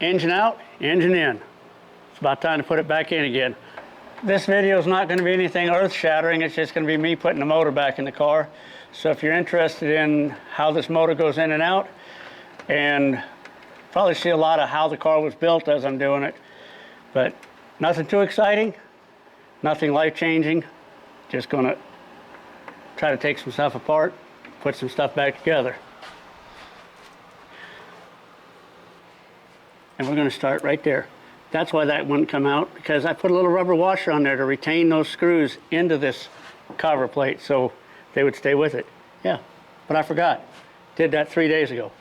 engine out, engine in. It's about time to put it back in again. This video is not going to be anything earth-shattering. It's just going to be me putting the motor back in the car. So if you're interested in how this motor goes in and out, and probably see a lot of how the car was built as I'm doing it, but nothing too exciting, nothing life-changing. Just going to try to take some stuff apart, put some stuff back together. And we're going to start right there. That's why that wouldn't come out, because I put a little rubber washer on there to retain those screws into this cover plate so they would stay with it. Yeah, but I forgot. Did that 3 days ago.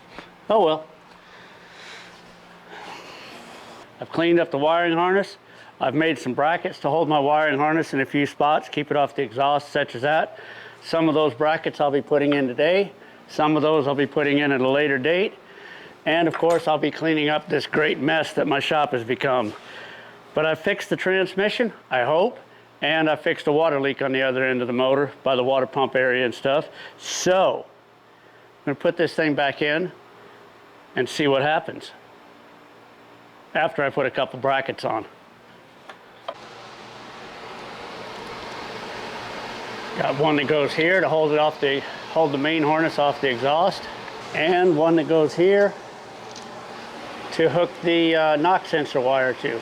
Oh well. I've cleaned up the wiring harness. I've made some brackets to hold my wiring harness in a few spots, keep it off the exhaust, such as that. Some of those brackets I'll be putting in today. Some of those I'll be putting in at a later date. And of course, I'll be cleaning up this great mess that my shop has become. But I fixed the transmission, I hope, and I fixed a water leak on the other end of the motor by the water pump area and stuff. So, I'm gonna put this thing back in and see what happens after I put a couple brackets on. Got one that goes here to hold the main harness off the exhaust, and one that goes here to hook the knock sensor wire to.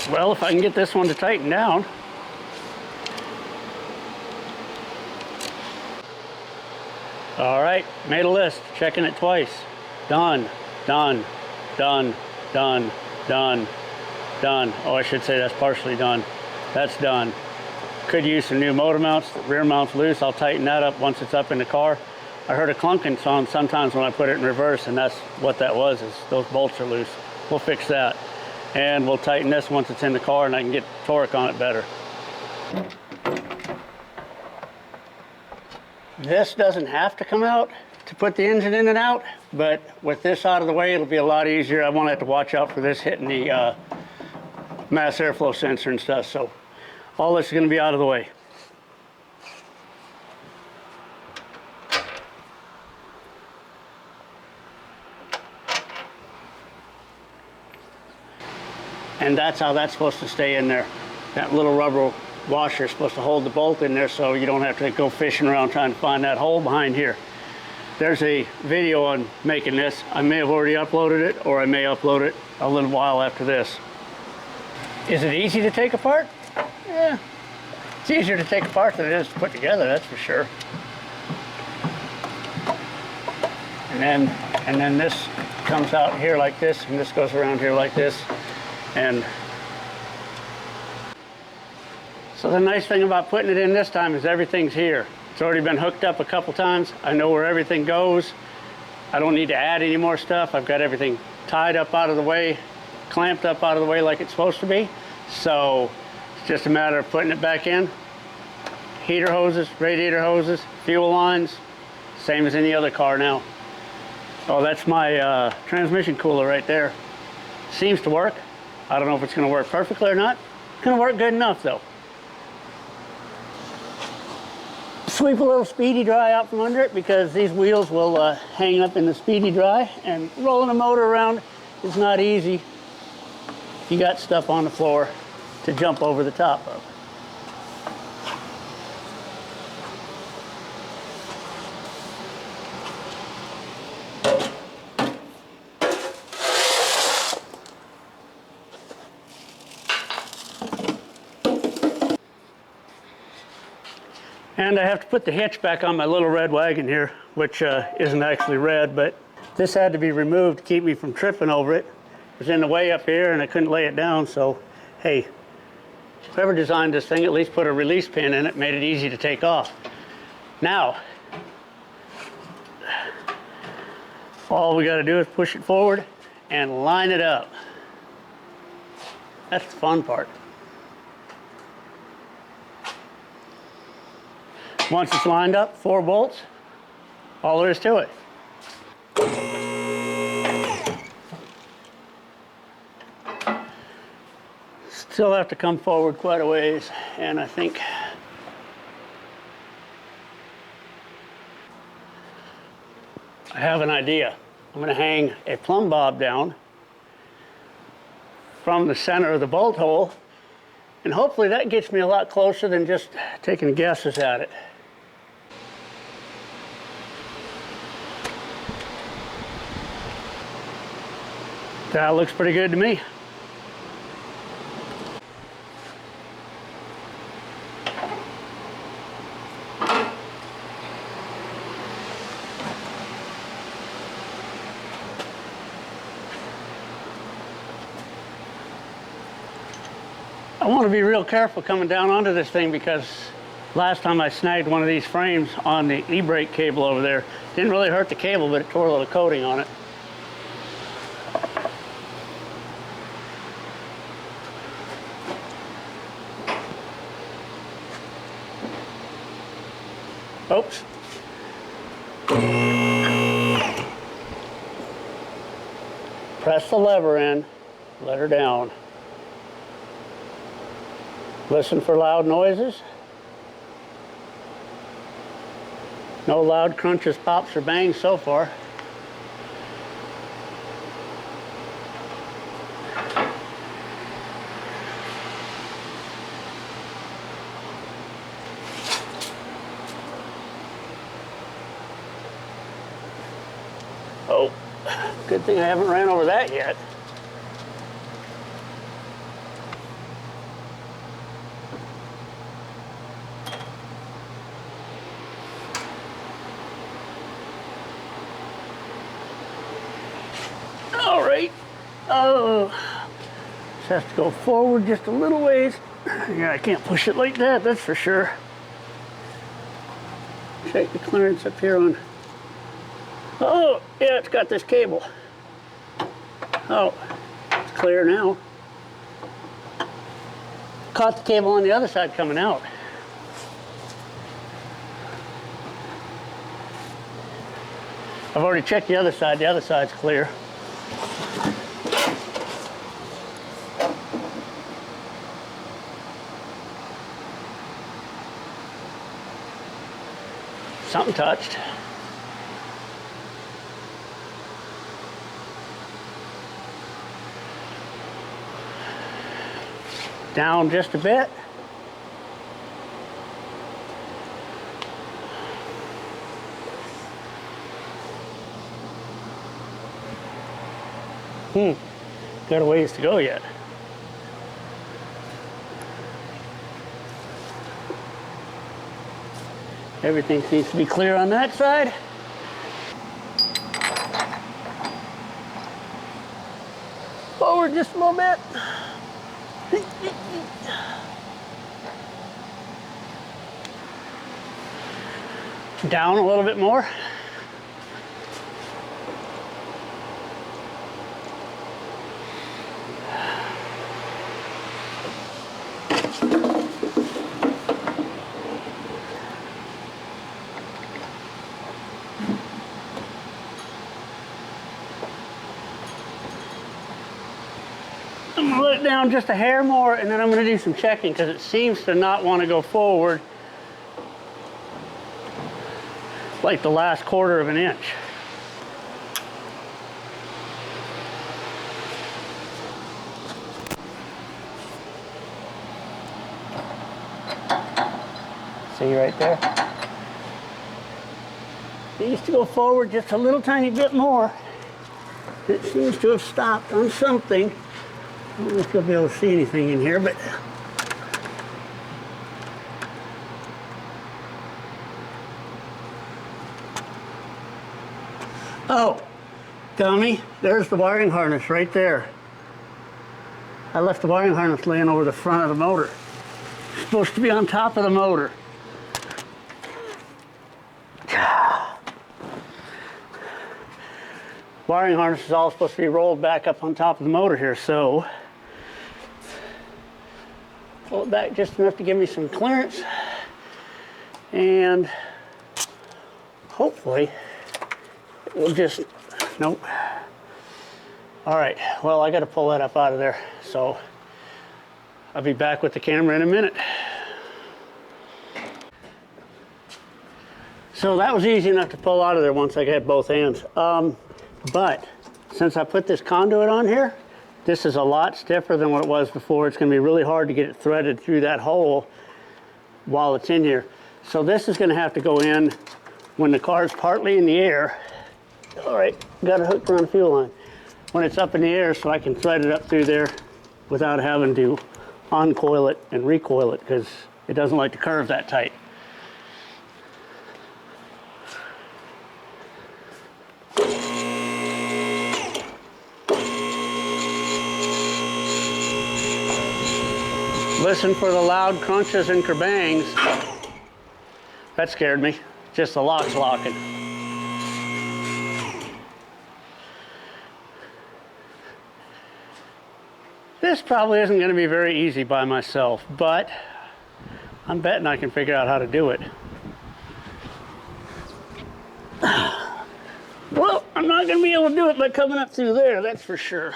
Well, if I can get this one to tighten down. All right, made a list, checking it twice. Done, done, done, done, done, done. Oh, I should say that's partially done. That's done. Could use some new motor mounts. The rear mount's loose. I'll tighten that up once it's up in the car. I heard a clunking sound sometimes when I put it in reverse, and that's what that was, is those bolts are loose. We'll fix that. And we'll tighten this once it's in the car and I can get torque on it better. This doesn't have to come out to put the engine in and out, but with this out of the way, it'll be a lot easier. I won't have to watch out for this hitting the mass airflow sensor and stuff, so all this is going to be out of the way. And that's how that's supposed to stay in there. That little rubber washer is supposed to hold the bolt in there so you don't have to go fishing around trying to find that hole behind here. There's a video on making this. I may have already uploaded it, or I may upload it a little while after this. Is it easy to take apart? Yeah, it's easier to take apart than it is to put together, that's for sure. And then this comes out here like this, and this goes around here like this. And so the nice thing about putting it in this time is everything's here. It's already been hooked up a couple times. I know where everything goes. I don't need to add any more stuff. I've got everything tied up out of the way, clamped up out of the way like it's supposed to be. So it's just a matter of putting it back in. Heater hoses, radiator hoses, fuel lines, same as any other car now. Oh, that's my transmission cooler right there. Seems to work. I don't know if it's going to work perfectly or not. It's going to work good enough though. Sweep a little speedy dry out from under it, because these wheels will hang up in the speedy dry, and rolling a motor around is not easy. You got stuff on the floor to jump over the top of. And I have to put the hitch back on my little red wagon here, which isn't actually red, but this had to be removed to keep me from tripping over it. It was in the way up here and I couldn't lay it down, so hey, whoever designed this thing at least put a release pin in it, made it easy to take off. Now, all we got to do is push it forward and line it up. That's the fun part. Once it's lined up, 4 bolts, all there is to it. Still have to come forward quite a ways, and I think I have an idea. I'm going to hang a plumb bob down from the center of the bolt hole, and hopefully that gets me a lot closer than just taking guesses at it. That looks pretty good to me. I want to be real careful coming down onto this thing, because last time I snagged one of these frames on the e-brake cable over there. Didn't really hurt the cable, but it tore a little coating on it. Oops. Press the lever in, let her down. Listen for loud noises. No loud crunches, pops, or bangs so far. Oh, good thing I haven't ran over that yet. All right. Oh, just have to go forward just a little ways. Yeah, I can't push it like that, that's for sure. Check the clearance up here on. Oh, yeah, it's got this cable. Oh, it's clear now. Caught the cable on the other side coming out. I've already checked the other side's clear. Something touched. Down just a bit. Got a ways to go yet. Everything seems to be clear on that side. Forward just a little bit. Down a little bit more. I'm gonna let it down just a hair more, and then I'm gonna do some checking, because it seems to not want to go forward like the last quarter of an inch. See right there? It used to go forward just a little tiny bit more. It seems to have stopped on something. I don't know if you'll be able to see anything in here, but oh, dummy, there's the wiring harness right there. I left the wiring harness laying over the front of the motor. It's supposed to be on top of the motor. Wiring harness is all supposed to be rolled back up on top of the motor here, so pull it back just enough to give me some clearance, and hopefully it will just, nope. All right, well, I got to pull that up out of there, so I'll be back with the camera in a minute. So that was easy enough to pull out of there once I got both hands. But since I put this conduit on here, this is a lot stiffer than what it was before. It's going to be really hard to get it threaded through that hole while it's in here. So this is going to have to go in when the car's partly in the air. All right, got it hooked around the fuel line. When it's up in the air, so I can thread it up through there without having to uncoil it and recoil it, because it doesn't like to curve that tight. Listen for the loud crunches and kerbangs. That scared me. Just the lock's locking. This probably isn't going to be very easy by myself, but I'm betting I can figure out how to do it. Well, I'm not going to be able to do it by coming up through there, that's for sure.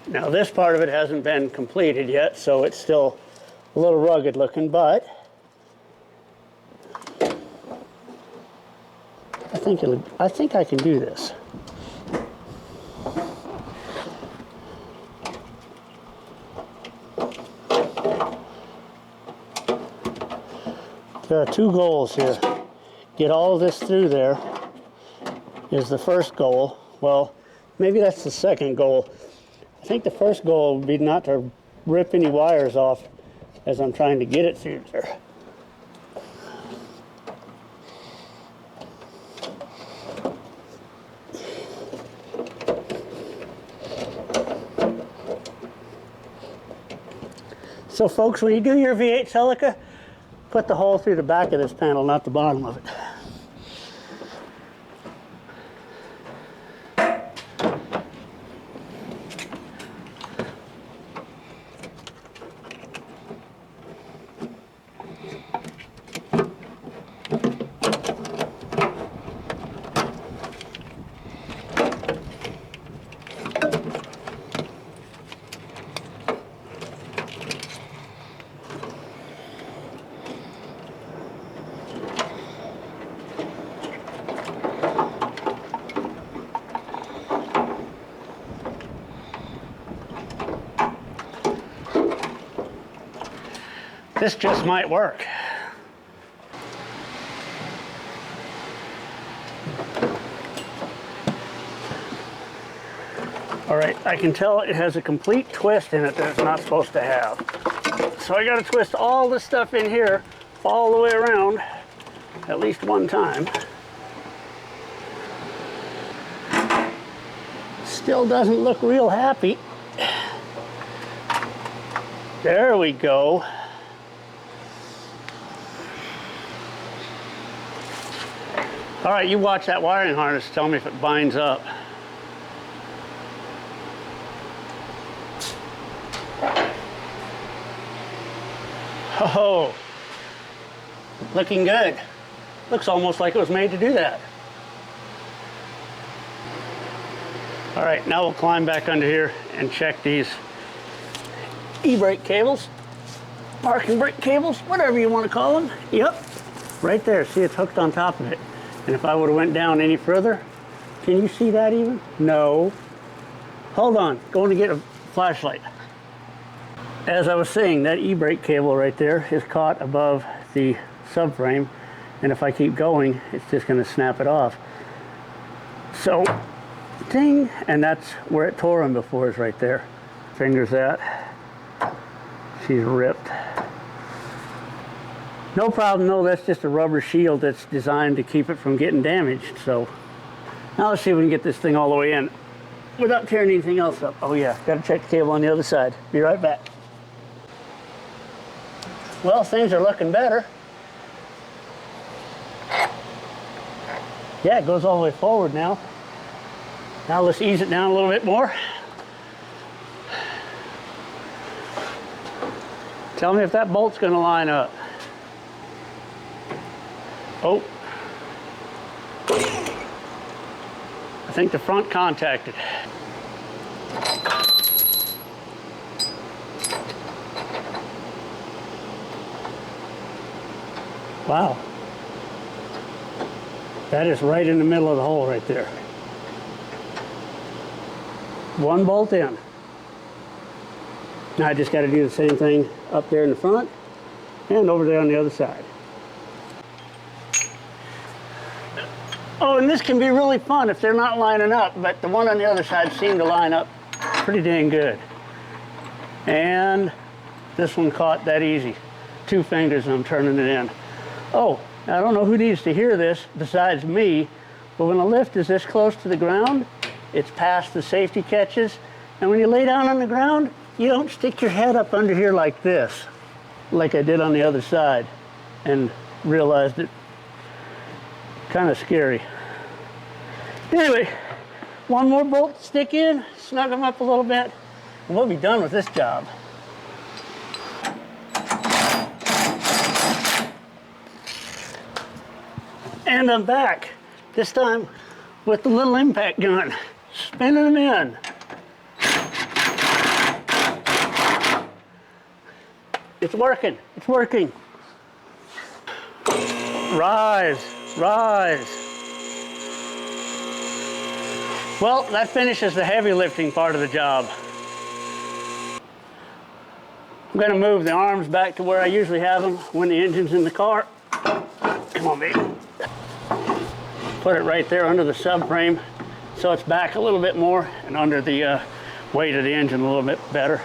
Now this part of it hasn't been completed yet, so it's still a little rugged looking, but I think I can do this. There are two goals here. Get all of this through there is the first goal. Well, maybe that's the second goal. I think the first goal would be not to rip any wires off as I'm trying to get it through there. So folks, when you do your V8 Celica, put the hole through the back of this panel, not the bottom of it. This just might work. All right, I can tell it has a complete twist in it that it's not supposed to have. So I got to twist all this stuff in here all the way around at least one time. Still doesn't look real happy. There we go. All right, you watch that wiring harness, tell me if it binds up. Oh, looking good. Looks almost like it was made to do that. All right, now we'll climb back under here and check these e-brake cables, parking brake cables, whatever you want to call them. Yep, right there. See, it's hooked on top of it. And if I would have went down any further, can you see that even? No. Hold on, going to get a flashlight. As I was saying, that e-brake cable right there is caught above the subframe, and if I keep going, it's just going to snap it off. So, ding, and that's where it tore him before, is right there. Fingers that. She's ripped. No problem, no, that's just a rubber shield that's designed to keep it from getting damaged. So now let's see if we can get this thing all the way in without tearing anything else up. Oh yeah, gotta check the cable on the other side. Be right back. Well, things are looking better. Yeah, it goes all the way forward now. Now let's ease it down a little bit more. Tell me if that bolt's gonna line up. Oh, I think the front contacted. Wow. That is right in the middle of the hole right there. One bolt in. Now I just got to do the same thing up there in the front and over there on the other side. Oh, and this can be really fun if they're not lining up, but the one on the other side seemed to line up pretty dang good. And this one caught that easy. 2 fingers and I'm turning it in. Oh, I don't know who needs to hear this besides me, but when the lift is this close to the ground, it's past the safety catches, and when you lay down on the ground, you don't stick your head up under here like this, like I did on the other side, and realized it kind of scary. Anyway, one more bolt to stick in, snug them up a little bit, and we'll be done with this job. And I'm back, this time with the little impact gun, spinning them in. It's working, it's working. Rise, rise. Well, that finishes the heavy lifting part of the job. I'm gonna move the arms back to where I usually have them when the engine's in the car. Come on, baby. Put it right there under the subframe so it's back a little bit more and under the weight of the engine a little bit better.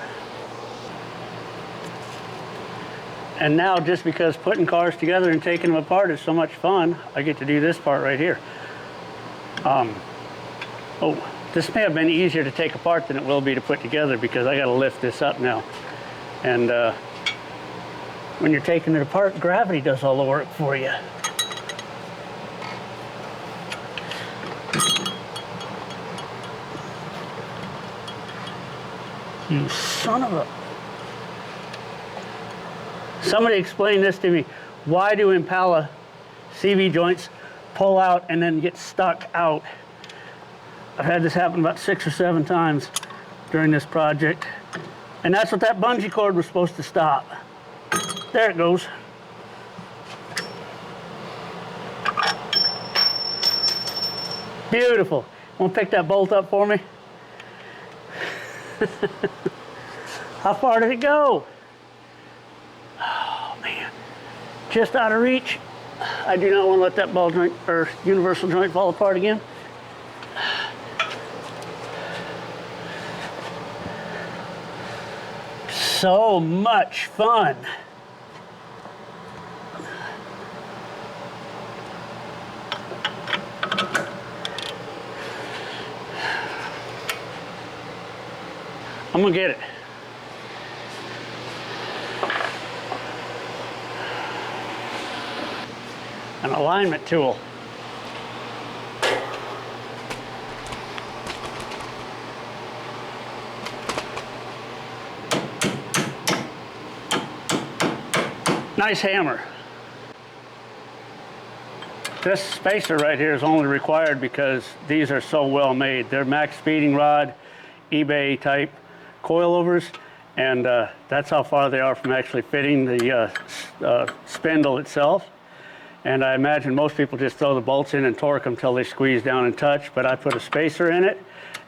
And now, just because putting cars together and taking them apart is so much fun, I get to do this part right here. Oh, this may have been easier to take apart than it will be to put together because I got to lift this up now. And when you're taking it apart, gravity does all the work for you. You son of a... Somebody explain this to me. Why do Impala CV joints pull out and then get stuck out? I've had this happen about 6 or 7 times during this project. And that's what that bungee cord was supposed to stop. There it goes. Beautiful. Want to pick that bolt up for me? How far did it go? Oh man, just out of reach. I do not want to let that ball joint or universal joint fall apart again. So much fun. I'm gonna get it. An alignment tool. Nice hammer. This spacer right here is only required because these are so well made. They're max speeding rod, eBay type coilovers, and that's how far they are from actually fitting the spindle itself. And I imagine most people just throw the bolts in and torque them till they squeeze down and touch, but I put a spacer in it.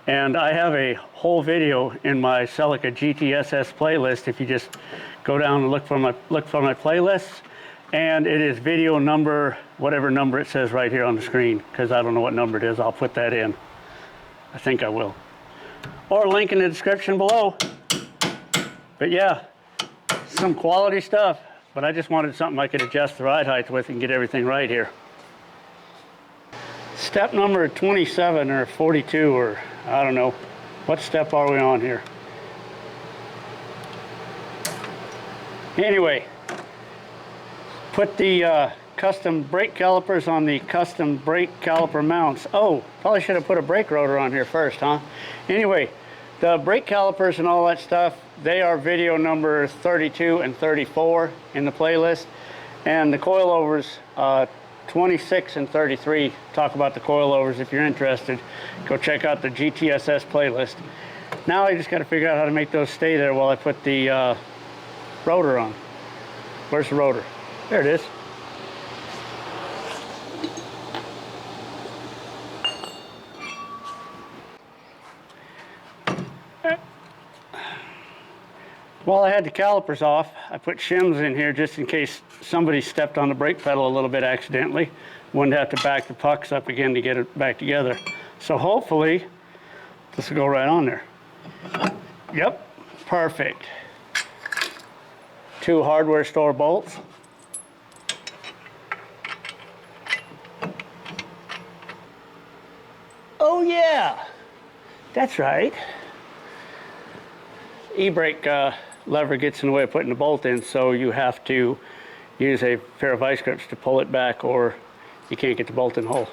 And I have a whole video in my Celica GT-SS playlist. If you just go down and look for my playlists, and it is video number, whatever number it says right here on the screen, because I don't know what number it is. I'll put that in. I think I will. Or link in the description below. But yeah, some quality stuff. But I just wanted something I could adjust the ride height with and get everything right here. Step number 27 or 42, or I don't know. What step are we on here? Anyway, put the custom brake calipers on the custom brake caliper mounts. Oh, probably should have put a brake rotor on here first, huh? Anyway, the brake calipers and all that stuff, they are video number 32 and 34 in the playlist. And the coilovers, 26 and 33, talk about the coilovers. If you're interested, go check out the GT-SS playlist. Now I just got to figure out how to make those stay there while I put the rotor on. Where's the rotor? There it is. While I had the calipers off, I put shims in here just in case somebody stepped on the brake pedal a little bit accidentally. Wouldn't have to back the pucks up again to get it back together. So hopefully, this will go right on there. Yep, perfect. 2 hardware store bolts. Oh yeah, that's right. E-brake lever gets in the way of putting the bolt in, so you have to use a pair of vice grips to pull it back, or you can't get the bolt in the hole.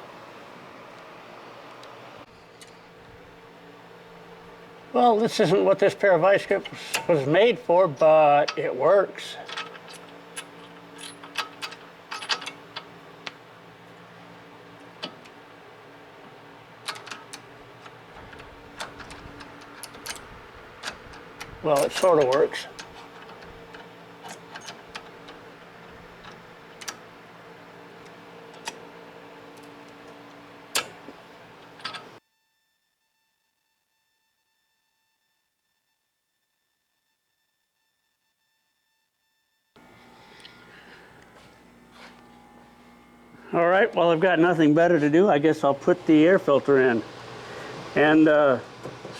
Well, this isn't what this pair of vice grips was made for, but it works. Well, it sort of works. All right, well, I've got nothing better to do. I guess I'll put the air filter in. And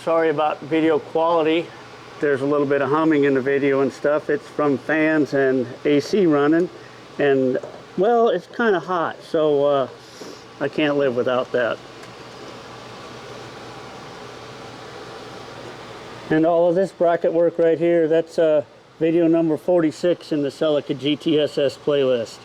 sorry about video quality. There's a little bit of humming in the video and stuff. It's from fans and AC running. And, well, it's kind of hot, so I can't live without that. And all of this bracket work right here, that's video number 46 in the Celica GT-SS playlist.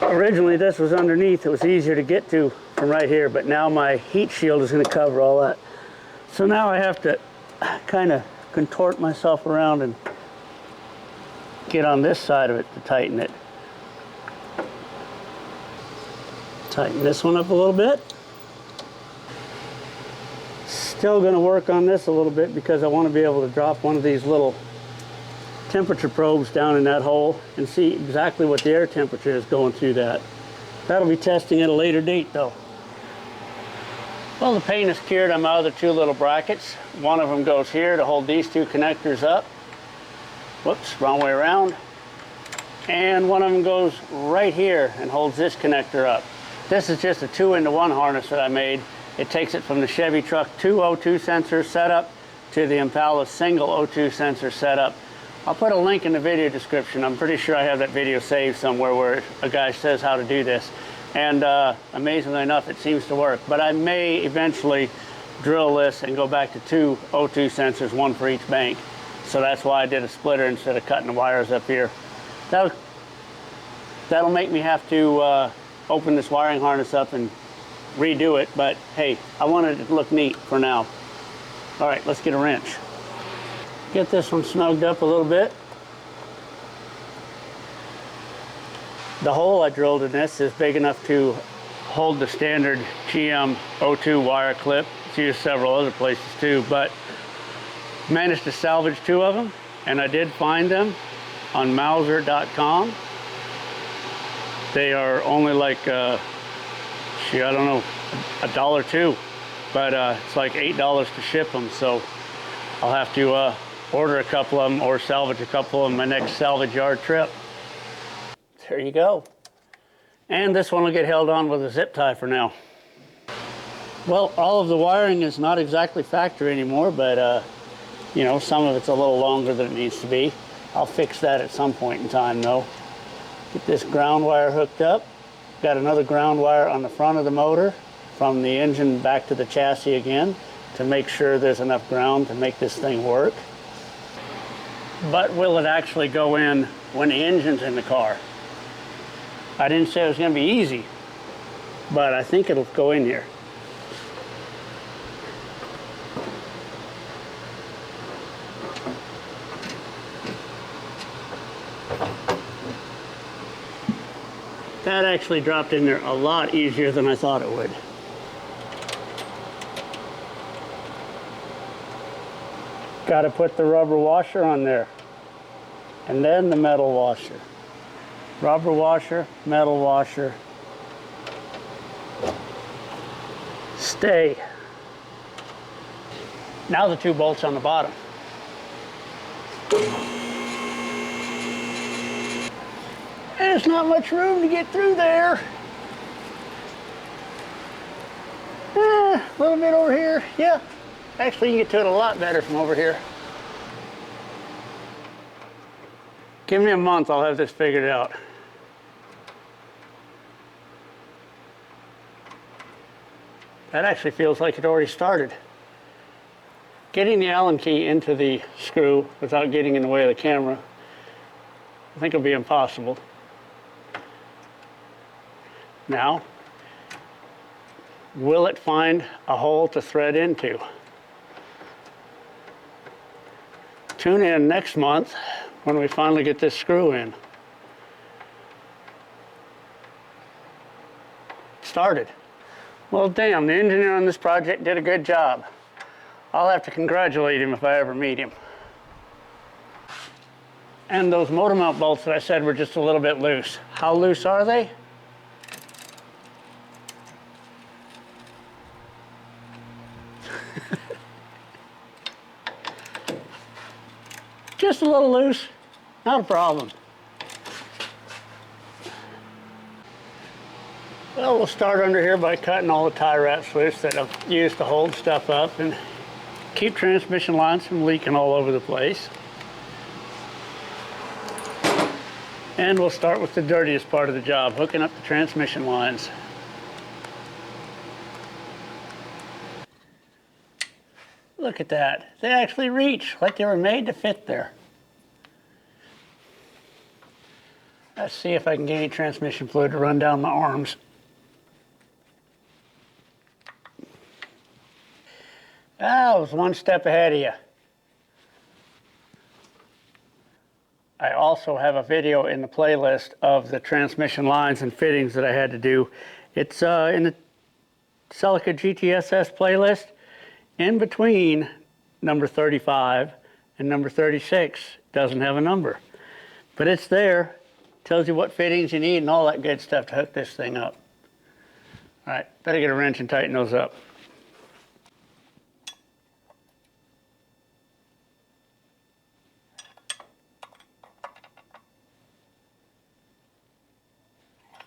Originally this was underneath. It was easier to get to from right here, but now my heat shield is going to cover all that. So now I have to kind of contort myself around and get on this side of it to tighten it. Tighten this one up a little bit. Still going to work on this a little bit because I want to be able to drop one of these little temperature probes down in that hole and see exactly what the air temperature is going through that. That'll be testing at a later date though. Well, the paint is cured. I'm out of the 2 little brackets. One of them goes here to hold these 2 connectors up. Whoops, wrong way around. And one of them goes right here and holds this connector up. This is just a 2-into-1 harness that I made. It takes it from the Chevy truck 2 O2 sensor setup to the Impala single O2 sensor setup. I'll put a link in the video description. I'm pretty sure I have that video saved somewhere where a guy says how to do this. And amazingly enough, it seems to work. But I may eventually drill this and go back to 2 O2 sensors, 1 for each bank. So that's why I did a splitter instead of cutting the wires up here. That'll make me have to open this wiring harness up and redo it. But hey, I wanted it to look neat for now. All right, let's get a wrench. Get this one snugged up a little bit. The hole I drilled in this is big enough to hold the standard GM O2 wire clip. It's used several other places too, but managed to salvage 2 of them, and I did find them on Mauser.com. They are only like, I don't know, $1 but it's like $8 to ship them, so I'll have to order a couple of them or salvage a couple of them my next salvage yard trip. There you go. And this one will get held on with a zip tie for now. Well, all of the wiring is not exactly factory anymore, but you know, some of it's a little longer than it needs to be. I'll fix that at some point in time though. Get this ground wire hooked up. Got another ground wire on the front of the motor from the engine back to the chassis again to make sure there's enough ground to make this thing work. But will it actually go in when the engine's in the car? I didn't say it was going to be easy, but I think it'll go in here. That actually dropped in there a lot easier than I thought it would. Got to put the rubber washer on there, and then the metal washer. Rubber washer, metal washer. Stay. Now the 2 bolts on the bottom. There's not much room to get through there. A little bit over here. Yeah, actually you can get to it a lot better from over here. Give me a month, I'll have this figured out. That actually feels like it already started. Getting the Allen key into the screw without getting in the way of the camera, I think it'll be impossible. Now, will it find a hole to thread into? Tune in next month when we finally get this screw in. Started. Well, damn, the engineer on this project did a good job. I'll have to congratulate him if I ever meet him. And those motor mount bolts that I said were just a little bit loose. How loose are they? Just a little loose, not a problem. Well, we'll start under here by cutting all the tie wraps loose that I've used to hold stuff up and keep transmission lines from leaking all over the place. And we'll start with the dirtiest part of the job, hooking up the transmission lines. Look at that. They actually reach like they were made to fit there. Let's see if I can get any transmission fluid to run down my arms. I was one step ahead of you. I also have a video in the playlist of the transmission lines and fittings that I had to do. It's in the Celica GT-SS playlist. In between number 35 and number 36, doesn't have a number. But it's there, tells you what fittings you need and all that good stuff to hook this thing up. All right, better get a wrench and tighten those up.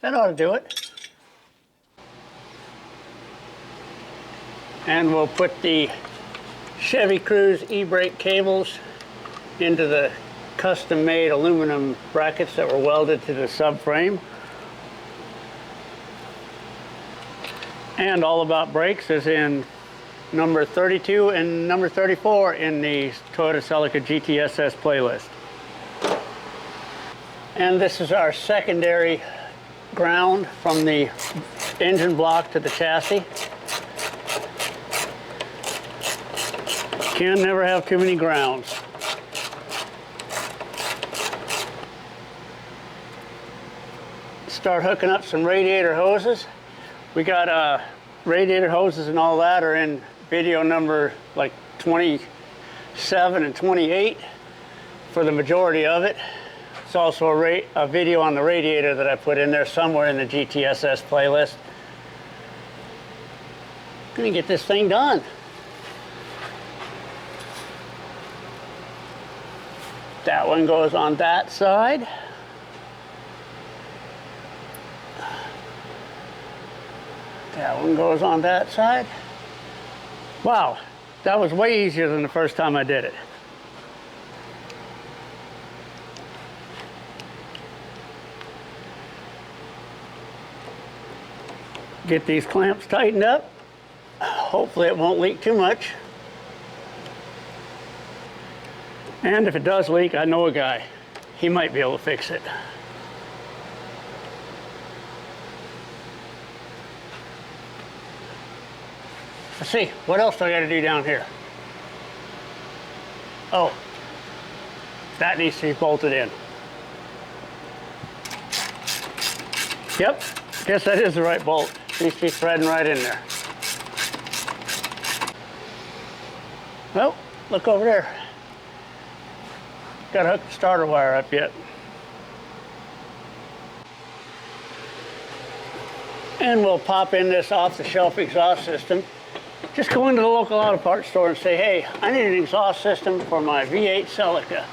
That ought to do it. And we'll put the Chevy Cruze e-brake cables into the custom-made aluminum brackets that were welded to the subframe. And All About Brakes is in number 32 and number 34 in the Toyota Celica GT-SS playlist. And this is our secondary ground from the engine block to the chassis. Can never have too many grounds. Start hooking up some radiator hoses. We got radiator hoses and all that are in video number like 27 and 28 for the majority of it. It's also a video on the radiator that I put in there somewhere in the GT-SS playlist. I'm gonna get this thing done. That one goes on that side. That one goes on that side. Wow, that was way easier than the first time I did it. Get these clamps tightened up. Hopefully it won't leak too much. And if it does leak, I know a guy. He might be able to fix it. Let's see, what else do I got to do down here? Oh, that needs to be bolted in. Yep, guess that is the right bolt. Needs to be threading right in there. Well, look over there. Got to hook the starter wire up yet. And we'll pop in this off-the-shelf exhaust system. Just go into the local auto parts store and say, hey, I need an exhaust system for my V8 Celica.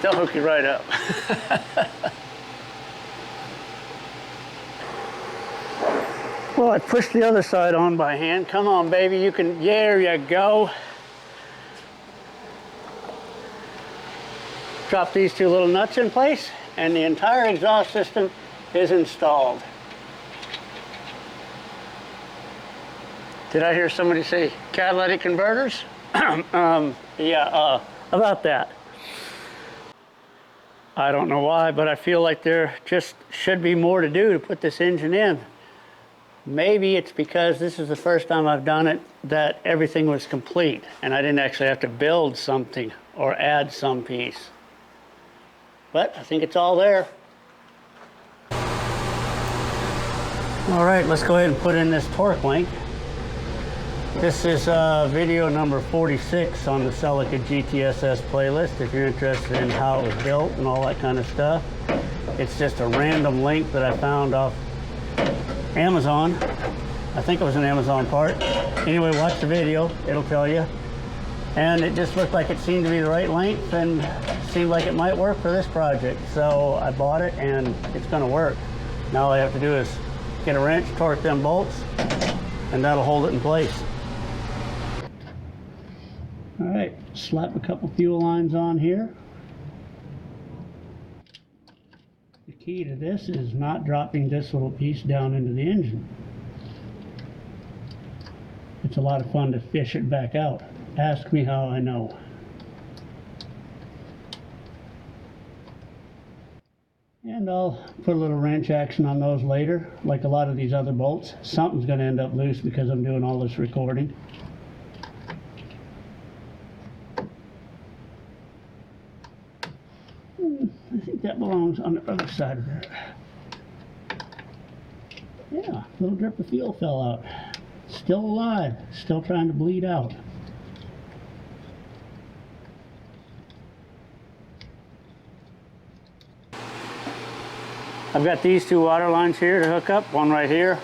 They'll hook you right up. Well, I pushed the other side on by hand. Come on, baby, you can, there you go. Drop these two little nuts in place, and the entire exhaust system is installed. Did I hear somebody say catalytic converters? Yeah, about that. I don't know why, but I feel like there just should be more to do to put this engine in. Maybe it's because this is the first time I've done it that everything was complete and I didn't actually have to build something or add some piece. But I think it's all there. All right, let's go ahead and put in this torque link. This is video number 46 on the Celica GT-SS playlist if you're interested in how it was built and all that kind of stuff. It's just a random link that I found off Amazon. I think it was an Amazon part. Anyway, watch the video, it'll tell you. And it just looked like it seemed to be the right length and seemed like it might work for this project. So I bought it and it's gonna work. Now all I have to do is get a wrench, torque them bolts, and that'll hold it in place. All right, slap a couple fuel lines on here. The key to this is not dropping this little piece down into the engine. It's a lot of fun to fish it back out. Ask me how I know. And I'll put a little wrench action on those later, like a lot of these other bolts. Something's going to end up loose because I'm doing all this recording. I think that belongs on the other side of there. Yeah, a little drip of fuel fell out. Still alive, still trying to bleed out. I've got these two water lines here to hook up, one right here,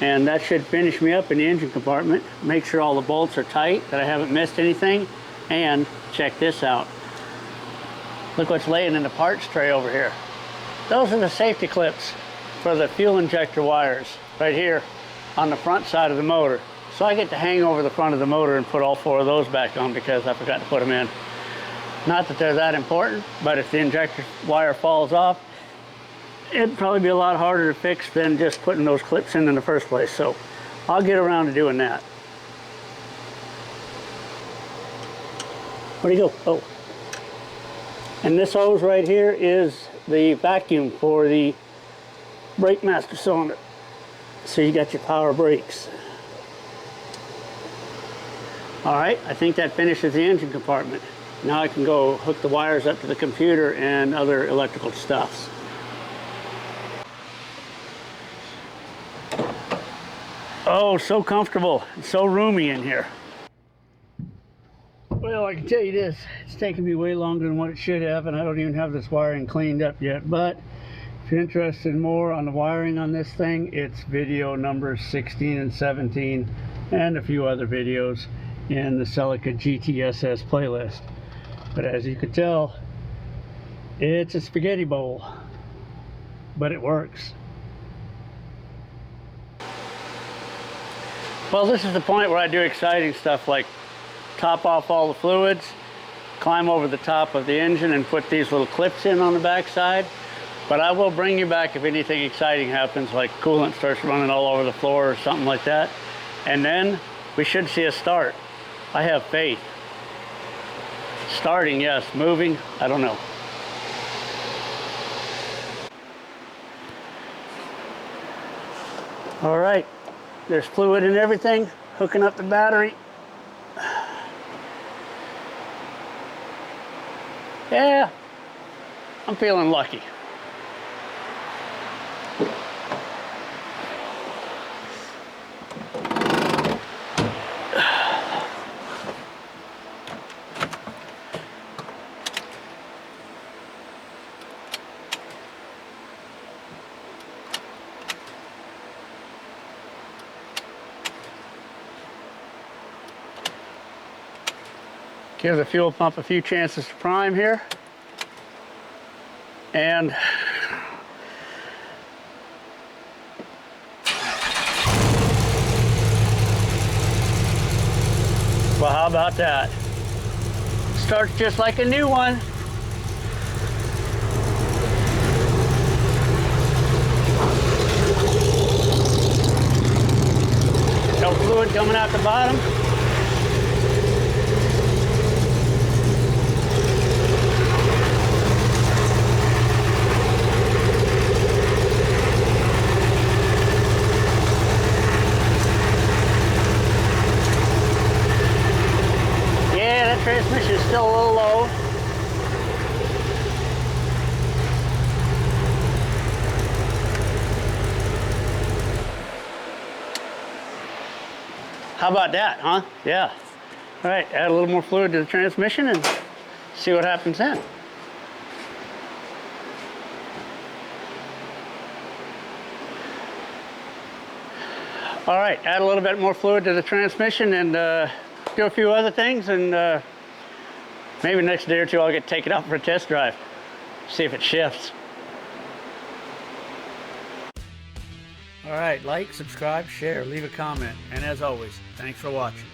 and that should finish me up in the engine compartment. Make sure all the bolts are tight, that I haven't missed anything, and check this out. Look what's laying in the parts tray over here. Those are the safety clips for the fuel injector wires right here on the front side of the motor. So I get to hang over the front of the motor and put all four of those back on because I forgot to put them in. Not that they're that important, but if the injector wire falls off, it'd probably be a lot harder to fix than just putting those clips in the first place. So I'll get around to doing that. Where'd he go? Oh. And this hose right here is the vacuum for the brake master cylinder. So you got your power brakes. All right, I think that finishes the engine compartment. Now I can go hook the wires up to the computer and other electrical stuffs. Oh, so comfortable, so roomy in here. Well, I can tell you this, it's taken me way longer than what it should have, and I don't even have this wiring cleaned up yet. But if you're interested more on the wiring on this thing, it's video numbers 16 and 17 and a few other videos in the Celica GT-SS playlist. But as you can tell, it's a spaghetti bowl, but it works. Well, this is the point where I do exciting stuff like top off all the fluids, climb over the top of the engine and put these little clips in on the back side. But I will bring you back if anything exciting happens, like coolant starts running all over the floor or something like that. And then we should see a start. I have faith. Starting, yes. Moving, I don't know. All right, there's fluid in everything, hooking up the battery. Yeah, I'm feeling lucky. Give the fuel pump a few chances to prime here. And well, how about that? Starts just like a new one. No fluid coming out the bottom. Transmission is still a little low. How about that, huh? Yeah. All right, add a little more fluid to the transmission and see what happens then. All right, add a little bit more fluid to the transmission and do a few other things, and maybe next day or two I'll get taken out for a test drive, see if it shifts. All right, like, subscribe, share, leave a comment, and as always, thanks for watching.